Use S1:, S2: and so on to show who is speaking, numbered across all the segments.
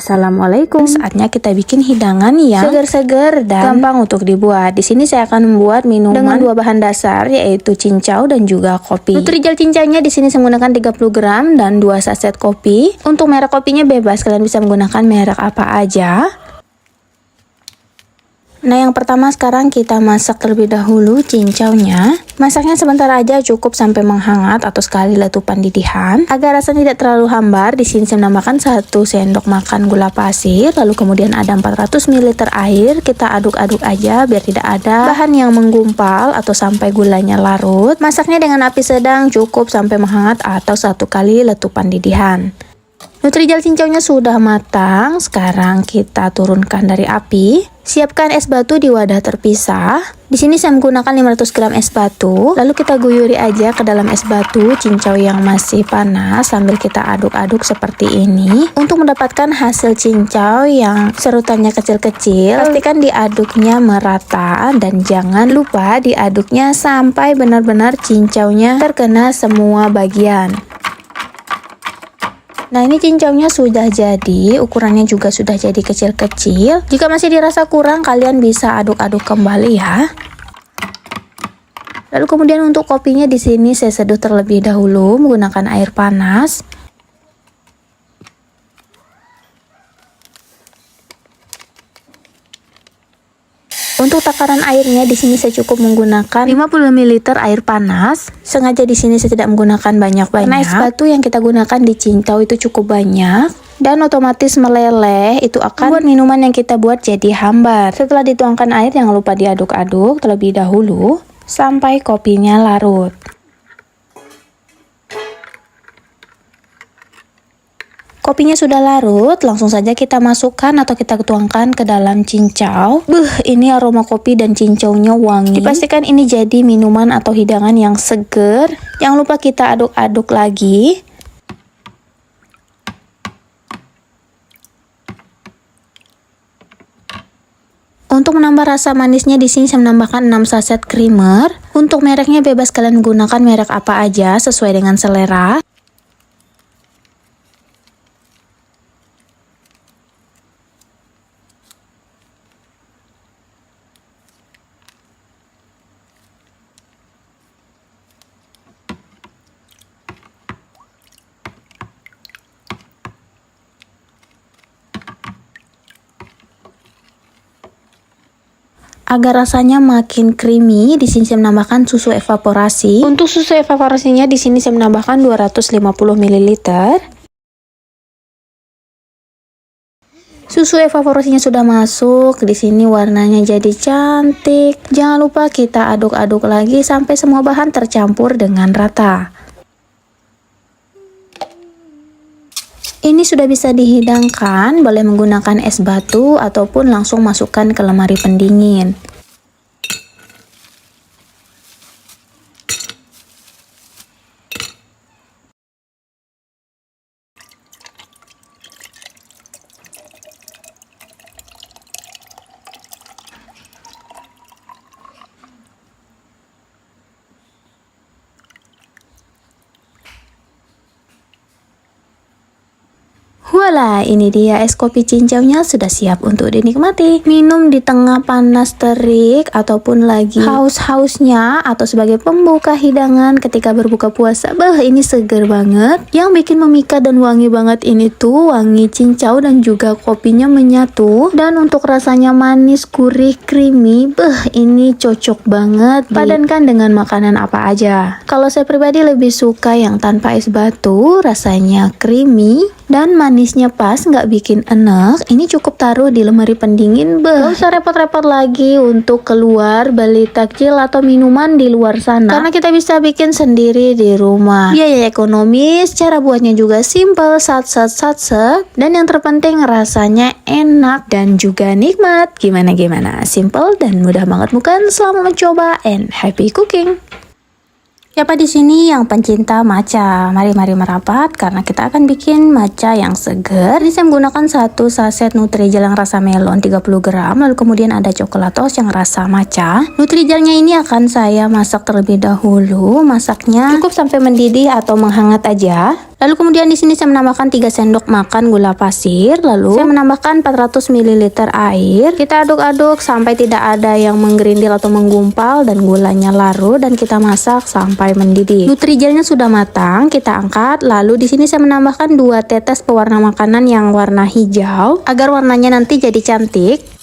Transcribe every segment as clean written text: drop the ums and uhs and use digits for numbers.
S1: Assalamualaikum. Saatnya kita bikin hidangan yang segar-segar dan gampang untuk dibuat. Di sini saya akan membuat minuman dengan dua bahan dasar, yaitu cincau dan juga kopi. Nutrijel cincaunya di sini saya menggunakan 30 gram dan 2 saset kopi. Untuk merek kopinya bebas, kalian bisa menggunakan merek apa aja. Nah, yang pertama sekarang kita masak terlebih dahulu cincaunya. Masaknya sebentar aja, cukup sampai menghangat atau sekali letupan didihan. Agar rasanya tidak terlalu hambar, di sini saya menambahkan 1 sendok makan gula pasir, lalu kemudian ada 400 ml air. Kita aduk-aduk aja biar tidak ada bahan yang menggumpal atau sampai gulanya larut. Masaknya dengan api sedang, cukup sampai menghangat atau 1 kali letupan didihan. Nutrijel cincaunya sudah matang, sekarang kita turunkan dari api. Siapkan es batu di wadah terpisah. Di sini saya menggunakan 500 gram es batu. Lalu kita guyuri aja ke dalam es batu cincau yang masih panas sambil kita aduk-aduk seperti ini. Untuk mendapatkan hasil cincau yang serutannya kecil-kecil, pastikan diaduknya merata dan jangan lupa diaduknya sampai benar-benar cincaunya terkena semua bagian. Nah, ini cincaunya sudah jadi, ukurannya juga sudah jadi kecil-kecil. Jika masih dirasa kurang, kalian bisa aduk-aduk kembali ya. Lalu kemudian untuk kopinya di sini saya seduh terlebih dahulu menggunakan air panas. Untuk takaran airnya di sini saya cukup menggunakan 50 ml air panas. Sengaja di sini saya tidak menggunakan banyak-banyak. Karena es batu yang kita gunakan di cincau itu cukup banyak dan otomatis meleleh, itu akan membuat minuman yang kita buat jadi hambar. Setelah dituangkan air, jangan lupa diaduk-aduk terlebih dahulu sampai kopinya larut. Kopinya sudah larut, langsung saja kita masukkan atau kita tuangkan ke dalam cincau. Ini aroma kopi dan cincaunya wangi. Dipastikan ini jadi minuman atau hidangan yang seger. Jangan lupa kita aduk-aduk lagi. Untuk menambah rasa manisnya di sini saya menambahkan 6 saset creamer. Untuk mereknya bebas, kalian menggunakan merek apa aja sesuai dengan selera. Agar rasanya makin creamy, di sini saya menambahkan susu evaporasi. Untuk susu evaporasinya di sini saya menambahkan 250 ml. Susu evaporasinya sudah masuk. Di sini warnanya jadi cantik. Jangan lupa kita aduk-aduk lagi sampai semua bahan tercampur dengan rata. Ini sudah bisa dihidangkan, boleh menggunakan es batu ataupun langsung masukkan ke lemari pendingin. Voila, ini dia es kopi cincaunya sudah siap untuk dinikmati. Minum di tengah panas terik ataupun lagi haus-hausnya atau sebagai pembuka hidangan ketika berbuka puasa. Ini seger banget. Yang bikin memikat dan wangi banget ini tuh wangi cincau dan juga kopinya menyatu. Dan untuk rasanya manis, gurih, creamy. Ini cocok banget padankan dengan makanan apa aja. Kalau saya pribadi lebih suka yang tanpa es batu, rasanya creamy dan manisnya pas, nggak bikin enek. Ini cukup taruh di lemari pendingin. Gak usah repot-repot lagi untuk keluar beli takjil atau minuman di luar sana, karena kita bisa bikin sendiri di rumah. Biaya ekonomis, cara buatnya juga simple, sat, dan yang terpenting rasanya enak dan juga nikmat. Gimana? Simple dan mudah banget bukan? Selamat mencoba and happy cooking. Siapa di sini yang pencinta matcha? Mari merapat karena kita akan bikin matcha yang seger. Ini saya menggunakan 1 saset Nutrijel yang rasa melon 30 gram, lalu kemudian ada coklatos yang rasa matcha. Nutrijelnya ini akan saya masak terlebih dahulu. Masaknya cukup sampai mendidih atau menghangat aja. Lalu kemudian di sini saya menambahkan 3 sendok makan gula pasir, lalu saya menambahkan 400 ml air. Kita aduk-aduk sampai tidak ada yang menggerindil atau menggumpal dan gulanya larut, dan kita masak sampai mendidih. Nutrigelnya sudah matang, kita angkat. Lalu di sini saya menambahkan 2 tetes pewarna makanan yang warna hijau agar warnanya nanti jadi cantik.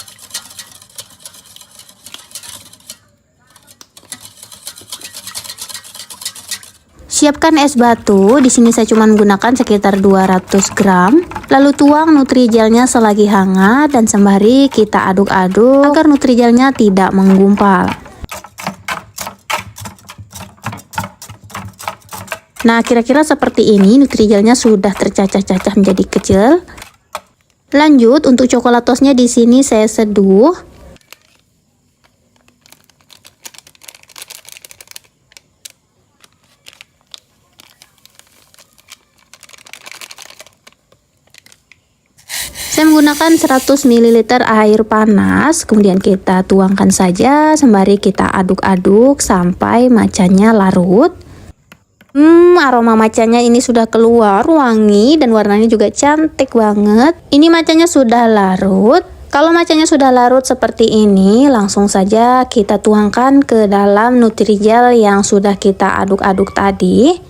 S1: Siapkan es batu, di sini saya cuma menggunakan sekitar 200 gram. Lalu tuang nutrigelnya selagi hangat dan sembari kita aduk-aduk agar nutrigelnya tidak menggumpal. Nah, kira-kira seperti ini, nutrigelnya sudah tercacah-cacah menjadi kecil. Lanjut, untuk coklatosnya di sini saya seduh. Saya menggunakan 100 ml air panas, kemudian kita tuangkan saja sembari kita aduk-aduk sampai matchanya larut. Aroma matchanya ini sudah keluar wangi dan warnanya juga cantik banget. Ini matchanya sudah larut. Kalau matchanya sudah larut seperti ini, langsung saja kita tuangkan ke dalam Nutrigel yang sudah kita aduk-aduk tadi.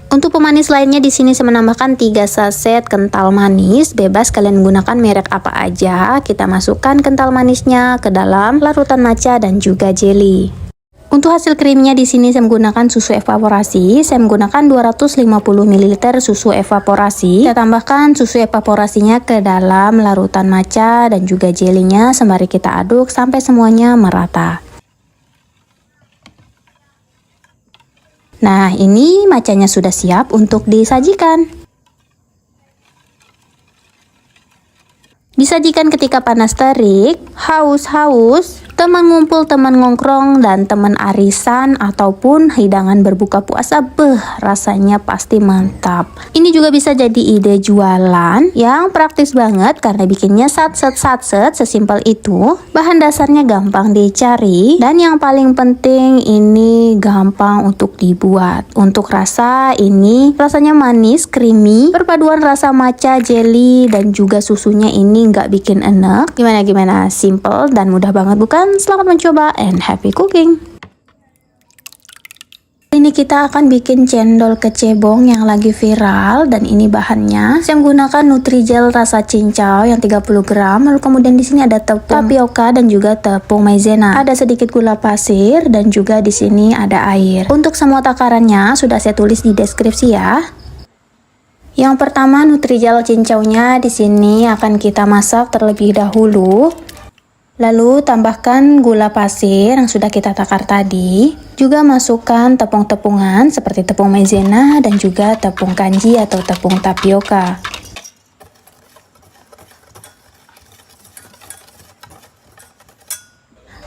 S1: Untuk pemanis lainnya di sini saya menambahkan 3 saset kental manis, bebas kalian menggunakan merek apa aja. Kita masukkan kental manisnya ke dalam larutan matcha dan juga jelly. Untuk hasil krimnya di sini saya menggunakan susu evaporasi. Saya menggunakan 250 ml susu evaporasi. Saya tambahkan susu evaporasinya ke dalam larutan matcha dan juga jelinya sembari kita aduk sampai semuanya merata. Nah, ini matchanya sudah siap untuk disajikan. Disajikan ketika panas terik, haus-haus, teman ngumpul, teman ngongkrong, dan teman arisan ataupun hidangan berbuka puasa, rasanya pasti mantap. Ini juga bisa jadi ide jualan yang praktis banget karena bikinnya satset sesimpel itu. Bahan dasarnya gampang dicari dan yang paling penting ini gampang untuk dibuat. Untuk rasa ini rasanya manis, creamy, perpaduan rasa matcha, jelly, dan juga susunya ini nggak bikin enek. Gimana? Simple dan mudah banget bukan? Selamat mencoba and happy cooking. Ini kita akan bikin cendol kecebong yang lagi viral, dan ini bahannya. Saya menggunakan Nutrigel rasa cincau yang 30 gram. Lalu kemudian di sini ada tepung tapioka dan juga tepung maizena. Ada sedikit gula pasir dan juga di sini ada air. Untuk semua takarannya sudah saya tulis di deskripsi ya. Yang pertama, Nutrigel cincaunya di sini akan kita masak terlebih dahulu. Lalu tambahkan gula pasir yang sudah kita takar tadi. Juga masukkan tepung-tepungan seperti tepung maizena dan juga tepung kanji atau tepung tapioka.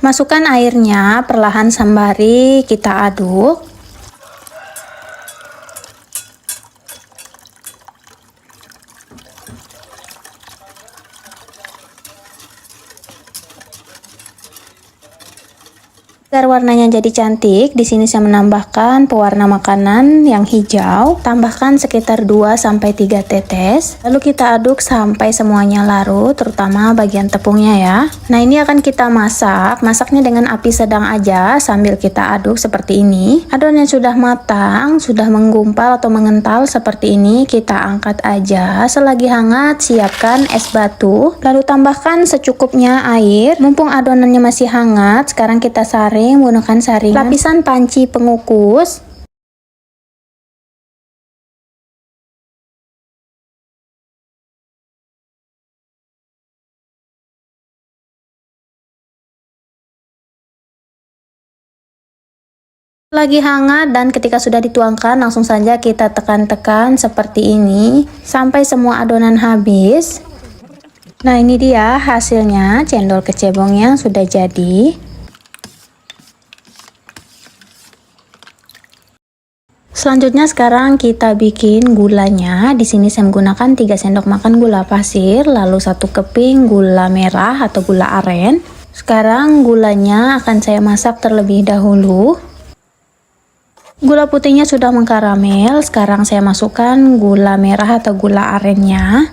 S1: Masukkan airnya perlahan sembari kita aduk. Agar warnanya jadi cantik, di sini saya menambahkan pewarna makanan yang hijau. Tambahkan sekitar 2-3 tetes. Lalu kita aduk sampai semuanya larut, terutama bagian tepungnya ya. Nah, ini akan kita masak. Masaknya dengan api sedang aja sambil kita aduk seperti ini. Adonannya sudah matang, sudah menggumpal atau mengental seperti ini, kita angkat aja. Selagi hangat, siapkan es batu. Lalu tambahkan secukupnya air. Mumpung adonannya masih hangat, sekarang kita saring menggunakan saringan lapisan panci pengukus. Lagi hangat dan ketika sudah dituangkan langsung saja kita tekan-tekan seperti ini sampai semua adonan habis. Nah, ini dia hasilnya cendol kecebongnya sudah jadi. Selanjutnya sekarang kita bikin gulanya. Di sini saya menggunakan 3 sendok makan gula pasir, lalu 1 keping gula merah atau gula aren, Sekarang gulanya akan saya masak terlebih dahulu. Gula putihnya sudah mengkaramel, sekarang saya masukkan gula merah atau gula arennya.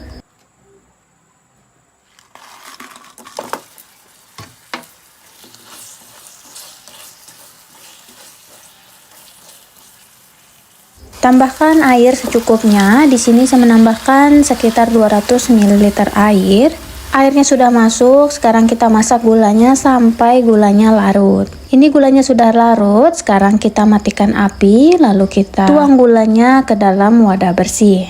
S1: Tambahkan air secukupnya. Di sini saya menambahkan sekitar 200 ml air. Airnya sudah masuk, sekarang kita masak gulanya sampai gulanya larut. Ini gulanya sudah larut, sekarang kita matikan api, lalu kita tuang gulanya ke dalam wadah bersih.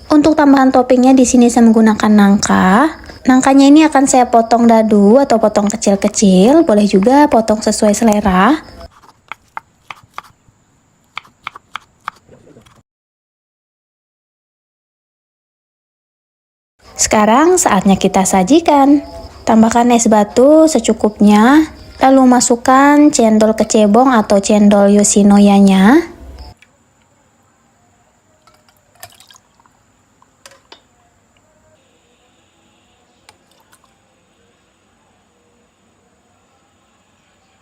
S1: Untuk tambahan toppingnya di sini saya menggunakan nangka. Nangkanya ini akan saya potong dadu atau potong kecil-kecil, boleh juga potong sesuai selera. Sekarang saatnya kita sajikan. Tambahkan es batu secukupnya, lalu masukkan cendol kecebong atau cendol Yoshinoya-nya.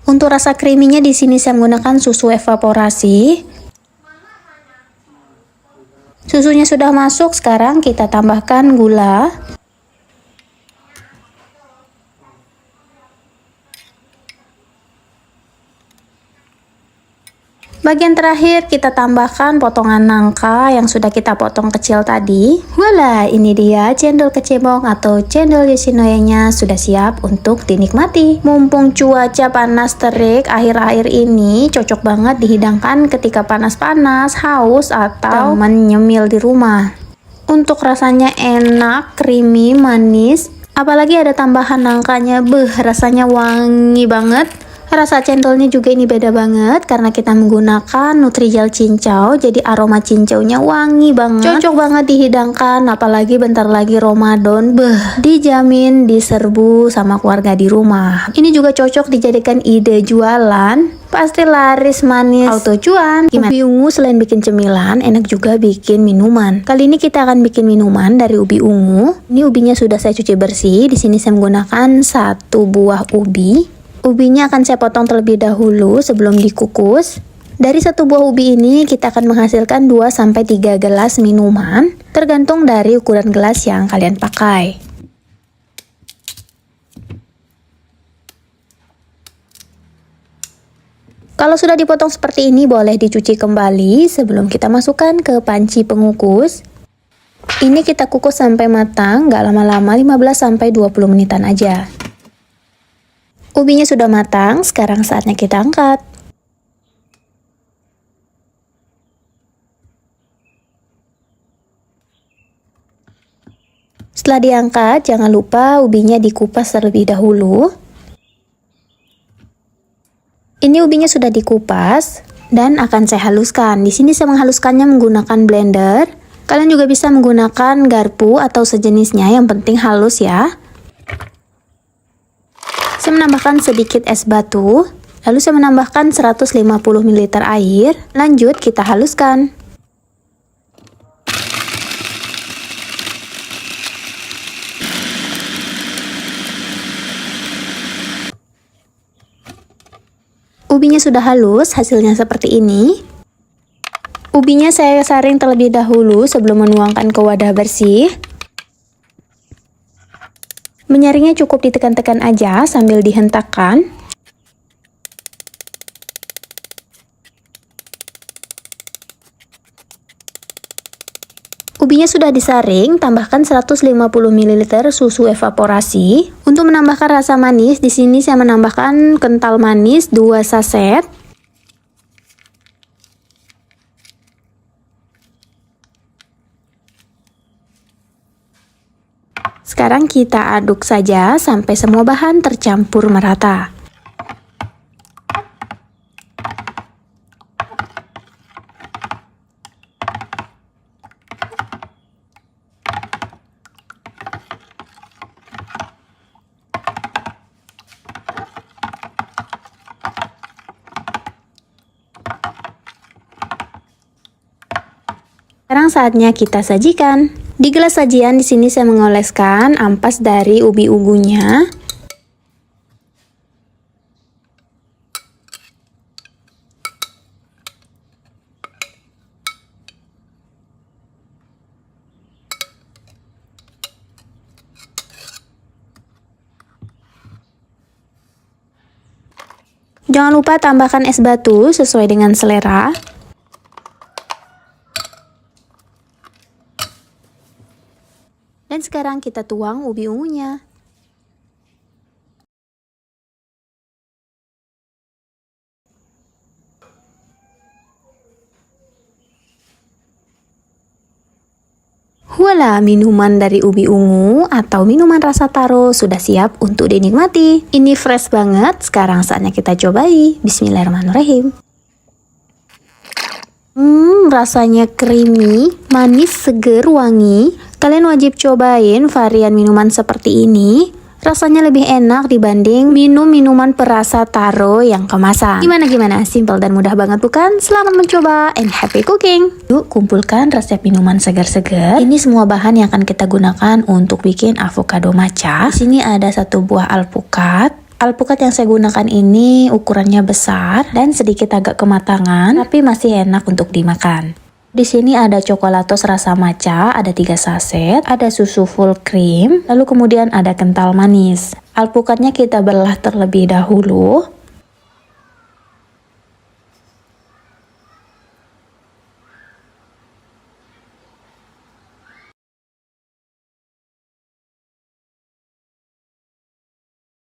S1: Untuk rasa creaminya di sini saya menggunakan susu evaporasi. Susunya sudah masuk, sekarang kita tambahkan gula. Bagian terakhir kita tambahkan potongan nangka yang sudah kita potong kecil tadi. Voila, ini dia cendol kecebong atau cendol Yoshinoya-nya sudah siap untuk dinikmati. Mumpung cuaca panas terik akhir-akhir ini, cocok banget dihidangkan ketika panas-panas, haus, atau teman nyemil di rumah. Untuk rasanya enak, creamy, manis, apalagi ada tambahan nangkanya, rasanya wangi banget. Rasa cendolnya juga ini beda banget karena kita menggunakan Nutrijel cincau, jadi aroma cincaunya wangi banget. Cocok banget dihidangkan, apalagi bentar lagi Ramadan. Dijamin diserbu sama keluarga di rumah. Ini juga cocok dijadikan ide jualan. Pasti laris, manis, auto cuan. Ubi ungu selain bikin cemilan, enak juga bikin minuman. Kali ini kita akan bikin minuman dari ubi ungu. Ini ubinya sudah saya cuci bersih. Di sini saya menggunakan 1 buah ubi. Ubinya akan saya potong terlebih dahulu sebelum dikukus. Dari 1 buah ubi ini kita akan menghasilkan 2-3 gelas minuman, tergantung dari ukuran gelas yang kalian pakai. Kalau sudah dipotong seperti ini, boleh dicuci kembali sebelum kita masukkan ke panci pengukus. Ini kita kukus sampai matang, gak lama-lama, 15-20 menitan aja. Ubinya sudah matang, sekarang saatnya kita angkat. Setelah diangkat, jangan lupa ubinya dikupas terlebih dahulu. Ini ubinya sudah dikupas dan akan saya haluskan. Di sini saya menghaluskannya menggunakan blender. Kalian juga bisa menggunakan garpu atau sejenisnya, yang penting halus ya. Saya menambahkan sedikit es batu, lalu saya menambahkan 150 ml air, lanjut kita haluskan. Ubinya sudah halus, hasilnya seperti ini. Ubinya saya saring terlebih dahulu sebelum menuangkan ke wadah bersih. Menyaringnya cukup ditekan-tekan aja sambil dihentakkan. Ubinya sudah disaring, tambahkan 150 ml susu evaporasi. Untuk menambahkan rasa manis, di sini saya menambahkan kental manis 2 saset. Sekarang kita aduk saja sampai semua bahan tercampur merata. Sekarang saatnya kita sajikan. Di gelas sajian di sini saya mengoleskan ampas dari ubi ungunya. Jangan lupa tambahkan es batu sesuai dengan selera. Dan sekarang kita tuang ubi ungunya. Voila, minuman dari ubi ungu atau minuman rasa taro sudah siap untuk dinikmati. Ini fresh banget, sekarang saatnya kita cobai. Bismillahirrahmanirrahim. Rasanya creamy, manis, seger, wangi. Kalian wajib cobain varian minuman seperti ini. Rasanya lebih enak dibanding minum minuman perasa taro yang kemasan. Gimana? Simple dan mudah banget bukan? Selamat mencoba and happy cooking. Yuk kumpulkan resep minuman segar-segar. Ini semua bahan yang akan kita gunakan untuk bikin avocado matcha. Di sini ada 1 buah alpukat. Alpukat yang saya gunakan ini ukurannya besar dan sedikit agak kematangan, tapi masih enak untuk dimakan. Di sini ada coklatos rasa matcha, ada 3 saset, ada susu full cream, lalu kemudian ada kental manis. Alpukatnya kita belah terlebih dahulu.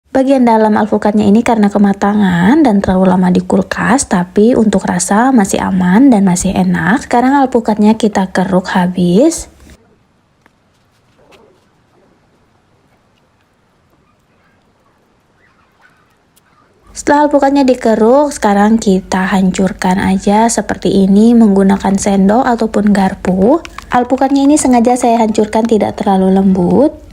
S1: Bagian dalam alpukatnya ini karena kematangan dan terlalu lama di kulkas, tapi untuk rasa masih aman dan masih enak. Sekarang alpukatnya kita keruk habis. Setelah alpukatnya dikeruk, sekarang kita hancurkan aja seperti ini menggunakan sendok ataupun garpu. Alpukatnya ini sengaja saya hancurkan tidak terlalu lembut.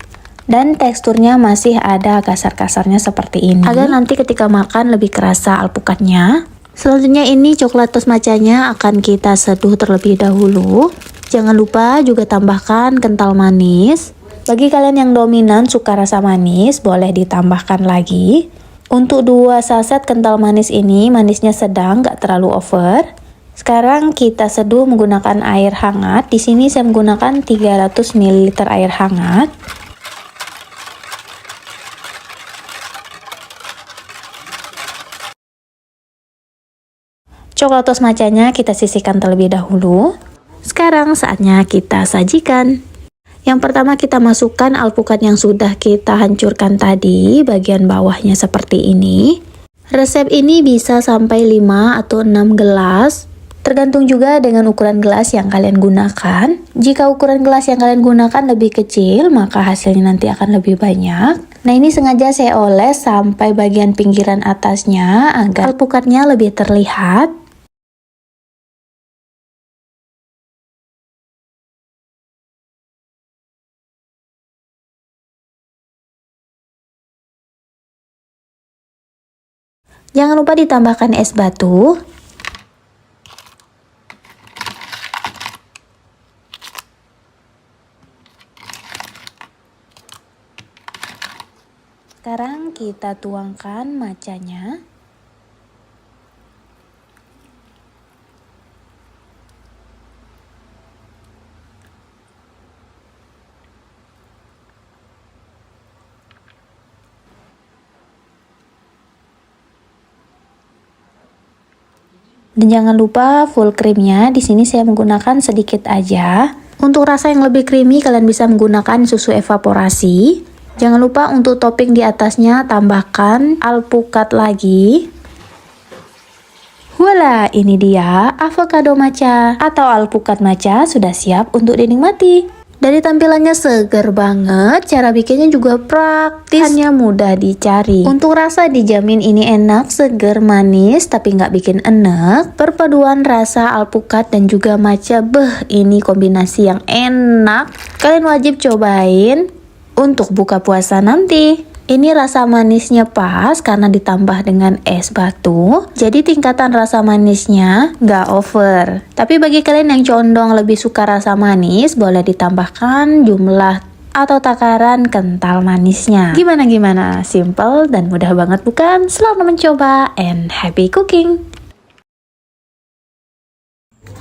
S1: Dan teksturnya masih ada kasar-kasarnya seperti ini, agar nanti ketika makan lebih kerasa alpukatnya. Selanjutnya ini coklatos matchanya akan kita seduh terlebih dahulu. Jangan lupa juga tambahkan kental manis. Bagi kalian yang dominan suka rasa manis, boleh ditambahkan lagi. Untuk 2 saset kental manis ini manisnya sedang, gak terlalu over. Sekarang kita seduh menggunakan air hangat. Di sini saya menggunakan 300 ml air hangat. Coklatos matchanya kita sisihkan terlebih dahulu. Sekarang saatnya kita sajikan. Yang pertama kita masukkan alpukat yang sudah kita hancurkan tadi, bagian bawahnya seperti ini. Resep ini bisa sampai 5 atau 6 gelas. Tergantung juga dengan ukuran gelas yang kalian gunakan. Jika ukuran gelas yang kalian gunakan lebih kecil, maka hasilnya nanti akan lebih banyak. Nah ini sengaja saya oles sampai bagian pinggiran atasnya agar alpukatnya lebih terlihat. Jangan lupa ditambahkan es batu. Sekarang kita tuangkan matchanya. Dan jangan lupa full creamnya. Di sini saya menggunakan sedikit aja. Untuk rasa yang lebih creamy kalian bisa menggunakan susu evaporasi. Jangan lupa untuk topping di atasnya tambahkan alpukat lagi. Voila, ini dia avocado matcha atau alpukat matcha sudah siap untuk dinikmati. Dari tampilannya seger banget, cara bikinnya juga praktis, hanya mudah dicari. Untuk rasa dijamin ini enak, seger, manis, tapi nggak bikin enek. Perpaduan rasa alpukat dan juga matcha, ini kombinasi yang enak. Kalian wajib cobain untuk buka puasa nanti. Ini rasa manisnya pas karena ditambah dengan es batu. Jadi tingkatan rasa manisnya nggak over. Tapi bagi kalian yang condong lebih suka rasa manis, boleh ditambahkan jumlah atau takaran kental manisnya. Gimana? Simple dan mudah banget bukan? Selamat mencoba and happy cooking!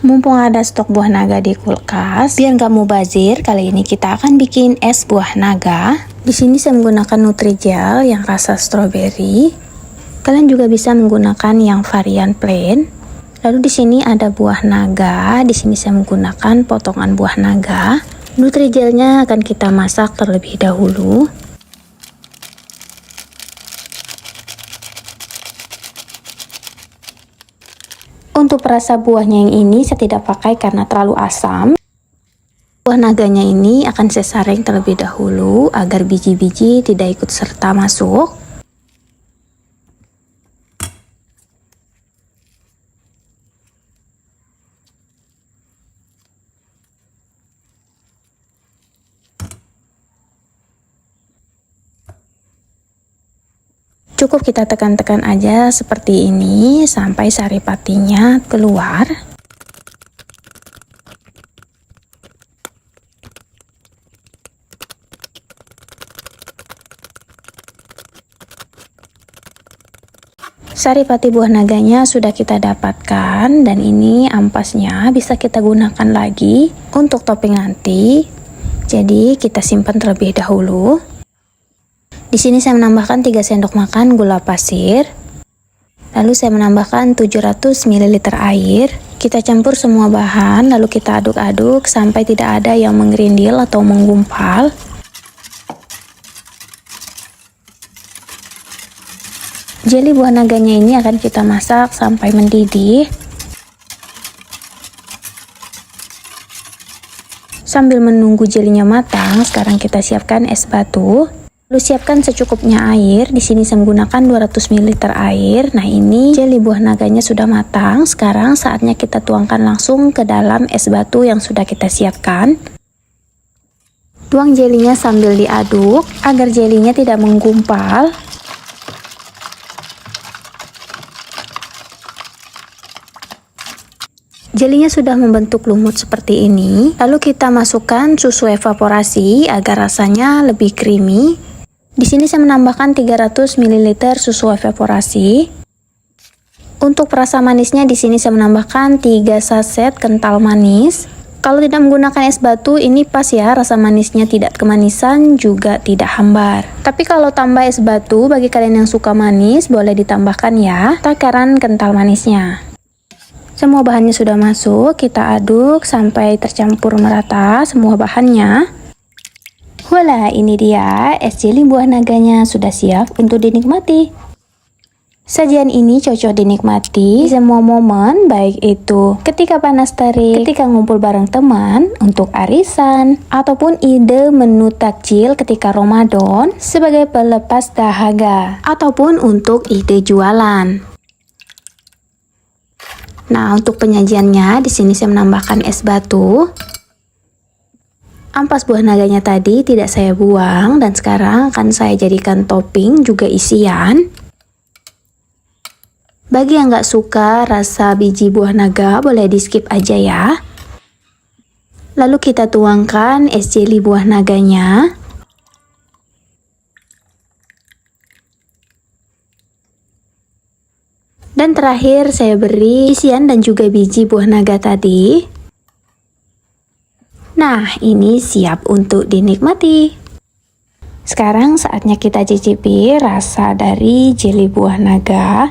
S1: Mumpung ada stok buah naga di kulkas, biar nggak mubazir, kali ini kita akan bikin es buah naga. Di sini saya menggunakan Nutrijel yang rasa stroberi. Kalian juga bisa menggunakan yang varian plain. Lalu di sini ada buah naga. Di sini saya menggunakan potongan buah naga. Nutrijelnya akan kita masak terlebih dahulu. Untuk perasa buahnya yang ini saya tidak pakai karena terlalu asam. Buah naganya ini akan saya saring terlebih dahulu agar biji-biji tidak ikut serta masuk. Cukup kita tekan-tekan aja seperti ini sampai saripatinya keluar. Saripati buah naganya sudah kita dapatkan dan ini ampasnya bisa kita gunakan lagi untuk topping nanti. Jadi kita simpan terlebih dahulu. Di sini saya menambahkan 3 sendok makan gula pasir. Lalu saya menambahkan 700 ml air. Kita campur semua bahan, lalu kita aduk-aduk sampai tidak ada yang mengerindil atau menggumpal. Jeli buah naganya ini akan kita masak sampai mendidih. Sambil menunggu jelinya matang, sekarang kita siapkan es batu. Lalu siapkan secukupnya air. Di sini saya menggunakan 200 ml air. Nah, ini jeli buah naganya sudah matang. Sekarang saatnya kita tuangkan langsung ke dalam es batu yang sudah kita siapkan. Tuang jelinya sambil diaduk agar jelinya tidak menggumpal. Jelinya sudah membentuk lumut seperti ini. Lalu kita masukkan susu evaporasi agar rasanya lebih creamy. Di sini saya menambahkan 300 ml susu evaporasi. Untuk perasa manisnya di sini saya menambahkan 3 saset kental manis. Kalau tidak menggunakan es batu ini pas ya, rasa manisnya tidak kemanisan juga tidak hambar. Tapi kalau tambah es batu, bagi kalian yang suka manis boleh ditambahkan ya takaran kental manisnya. Semua bahannya sudah masuk, kita aduk sampai tercampur merata semua bahannya. Voila, ini dia es jeli buah naganya sudah siap untuk dinikmati. Sajian ini cocok dinikmati di semua momen, baik itu ketika panas terik, ketika ngumpul bareng teman, untuk arisan, ataupun ide menu takjil ketika Ramadan sebagai pelepas dahaga, ataupun untuk ide jualan. Nah, untuk penyajiannya di sini saya menambahkan es batu. Ampas buah naganya tadi tidak saya buang dan sekarang akan saya jadikan topping juga isian. Bagi yang nggak suka rasa biji buah naga boleh di skip aja ya. Lalu kita tuangkan es jeli buah naganya. Dan terakhir saya beri isian dan juga biji buah naga tadi. Nah, ini siap untuk dinikmati. Sekarang saatnya kita cicipi rasa dari jeli buah naga.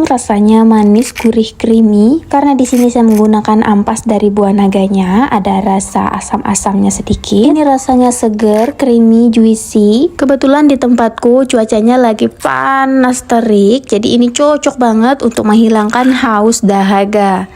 S1: Rasanya manis, gurih, creamy. Karena di sini saya menggunakan ampas dari buah naganya, ada rasa asam-asamnya sedikit. Ini rasanya seger, creamy, juicy. Kebetulan di tempatku cuacanya lagi panas terik, jadi ini cocok banget untuk menghilangkan haus dahaga.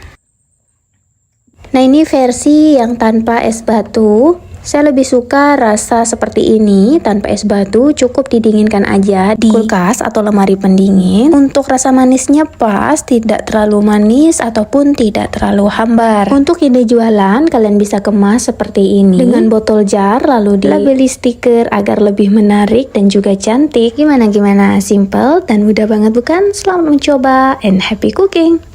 S1: Nah, ini versi yang tanpa es batu. Saya lebih suka rasa seperti ini tanpa es batu, cukup didinginkan aja di kulkas atau lemari pendingin. Untuk rasa manisnya pas, tidak terlalu manis ataupun tidak terlalu hambar. Untuk ide jualan, kalian bisa kemas seperti ini dengan botol jar, lalu dilabeli stiker agar lebih menarik dan juga cantik. Gimana? Simple dan mudah banget bukan? Selamat mencoba and happy cooking!